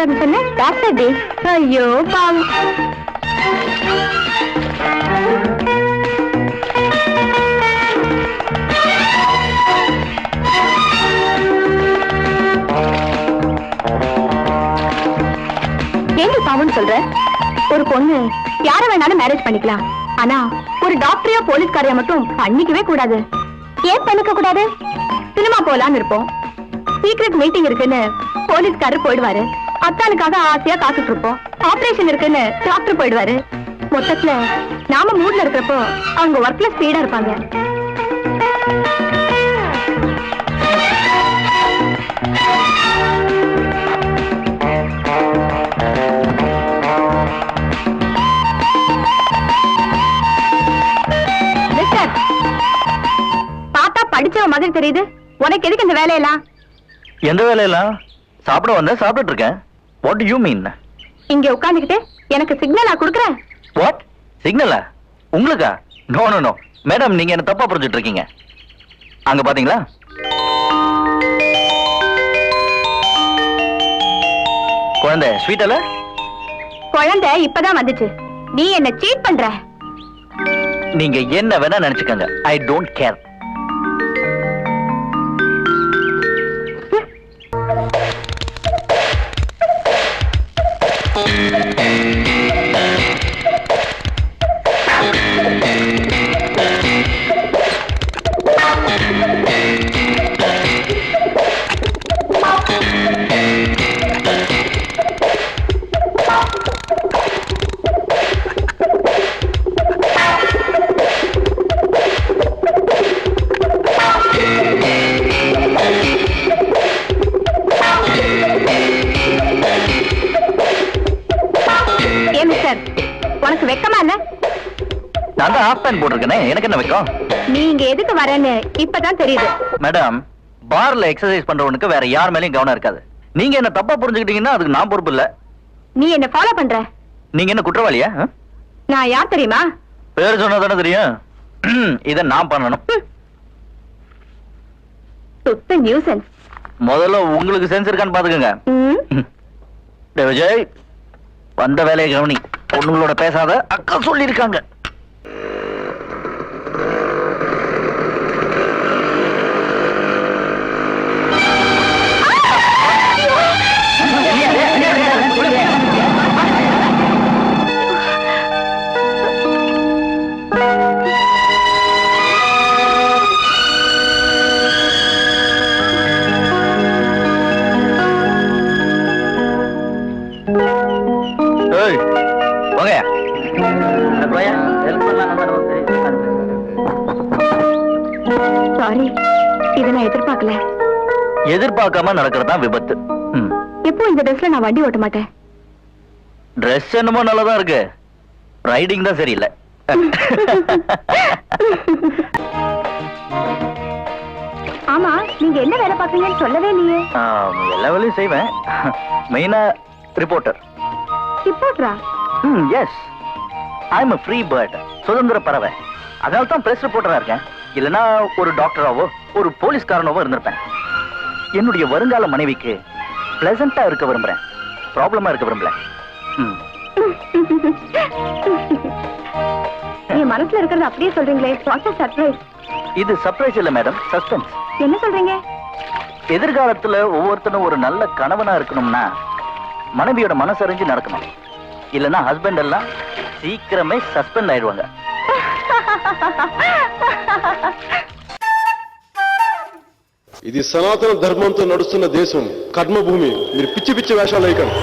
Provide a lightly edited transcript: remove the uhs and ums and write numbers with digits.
வந்திருக்காரு சொன்ன doctor D. ஐயோ பாவம். ஏன் பாவம்னு சொல்ற? ஒரு பொண்ணு யார வேணாலும் மேரேஜ் பண்ணிக்கலாம், ஆனா ஒரு டாக்டரையோ போலீஸ்காரையோ மட்டும் பண்ணிக்கவே கூடாது. ஏன் பண்ணிக்க கூடாது? சினிமா போலான்னு இருப்போம், சீக்ரெட் மீட்டிங் இருக்குன்னு போலீஸ்காரர் போயிடுவாரு, அத்தானுக்காக ஆசையா காத்துட்டு இருப்போம், ஆபரேஷன் இருக்குன்னு டாக்டர் போயிடுவாரு. மொத்தத்துல நாம மூட்ல இருக்கிறப்போ அவங்க ஒர்க்ல ஸ்பீடா இருப்பாங்க. பார்த்தா படிச்சவ மாதிரி தெரியுது, உனக்கு எதுக்கு இந்த வேலையெல்லாம்? எந்த வேலையெல்லாம்? சாப்பிட வந்த சாப்பிட்டு இருக்கேன். What do you mean? இங்க உட்கார்ந்துகிட்டு எனக்கு சிக்னலா குடுக்குறேன். வாட் சிக்னலா? உங்களுக்கா? நோ நோ நோ மேடம், நீங்க என்ன தப்பா புரிஞ்சுட்டு இருக்கீங்க. அங்க பாத்தீங்களா? குழந்தை ஸ்வீட்டல? குழந்தை இப்பதான் வந்துச்சு, நீ என்ன சீட் பண்ற. நீங்க என்ன வேணா நினைச்சுக்கங்க, ஐ டோன்ட் கேர். உனக்கு வெக்கமா இல்ல? நான் தான் ஆஃப் பேண்ட் போட்டிருக்கேனே, எனக்கு என்ன வெக்கம்? நீங்க எதுக்கு வரேன்னு இப்பதான் தெரியுது. மேடம், பார்ல எக்ஸசைஸ் பண்றவனுக்கு வேற யார் மேலயும் கவனம் இருக்காது. நீங்க என்ன தப்பா புரிஞ்சுக்கிட்டீங்கன்னா அதுக்கு நான் பொறுப்பு இல்ல. நீ என்ன ஃபாலோ பண்ற? நீங்க என்ன குற்றவாளியா? நான் யார் தெரியுமா? பேர் சொன்னதானே தெரியும். இத நான் பண்ணணும். சுத்த நியூசன்ஸ். முதல்ல உங்களுக்கு சென்ஸ் இருக்கான்னு பாத்துக்கங்க. விஜய், வந்த வேலையை கவனி. பொண்ணுங்களோட பேசாத, அக்கா சொல்லி இருக்காங்க. சாரி, இத நான் எதிர்பார்க்கல. எதிர்பார்க்காம நடக்கிறதா விபத்து. எப்போ இந்த ட்ரெஸ்ல நான் வண்டி ஓட்ட மாட்டேன். ட்ரெஸ் என்னமோ நல்லதா இருக்கு, ரைடிங் தான் சரியில்லை. ஆமா, நீங்க என்ன வேலை பாக்குறீங்கன்னு சொல்லவே இல்லையே. எல்லா வேலையும் செய்வேன், மெயினா ரிப்போர்ட்டர். ரிப்போர்ட்டரா? Yes, I am a free bird, சுதந்திர பறவை. அதனால தான் பிரஸ் ரிப்போர்ட்டரா இருக்கேன். இல்லனா ஒரு டாக்டராவோ ஒரு போலீஸ்காரனாவோ இருந்திருப்பேன். என்னுடைய வருங்கால மனைவிக்கு பிளசண்டா இருக்க விரும்புறேன், ப்ராப்ளமா இருக்க விரும்பல. நீ மனசுல இருக்கிறது அப்படியே சொல்றீங்களே, வாட் a surprise. இது சர்ப்ரைஸ் இல்ல மேடம், சஸ்பென்ஸ். என்ன சொல்றீங்க? எதிர்காலத்துல ஒவ்வொருத்தனும் ஒரு நல்ல கணவனா இருக்கணும்னா மனைவியோட மனசறிஞ்சு நடக்கணும். இல்லனா ஹஸ்பண்ட் எல்லாம் சீக்கிரமே சஸ்பெண்ட் ஆயிடுவாங்க. ఇది సనాతన ధర్మంతో నడుస్తున్న దేశం, కర్మభూమి. మీరు పిచ్చి పిచ్చి వేషాలు వేయకండి.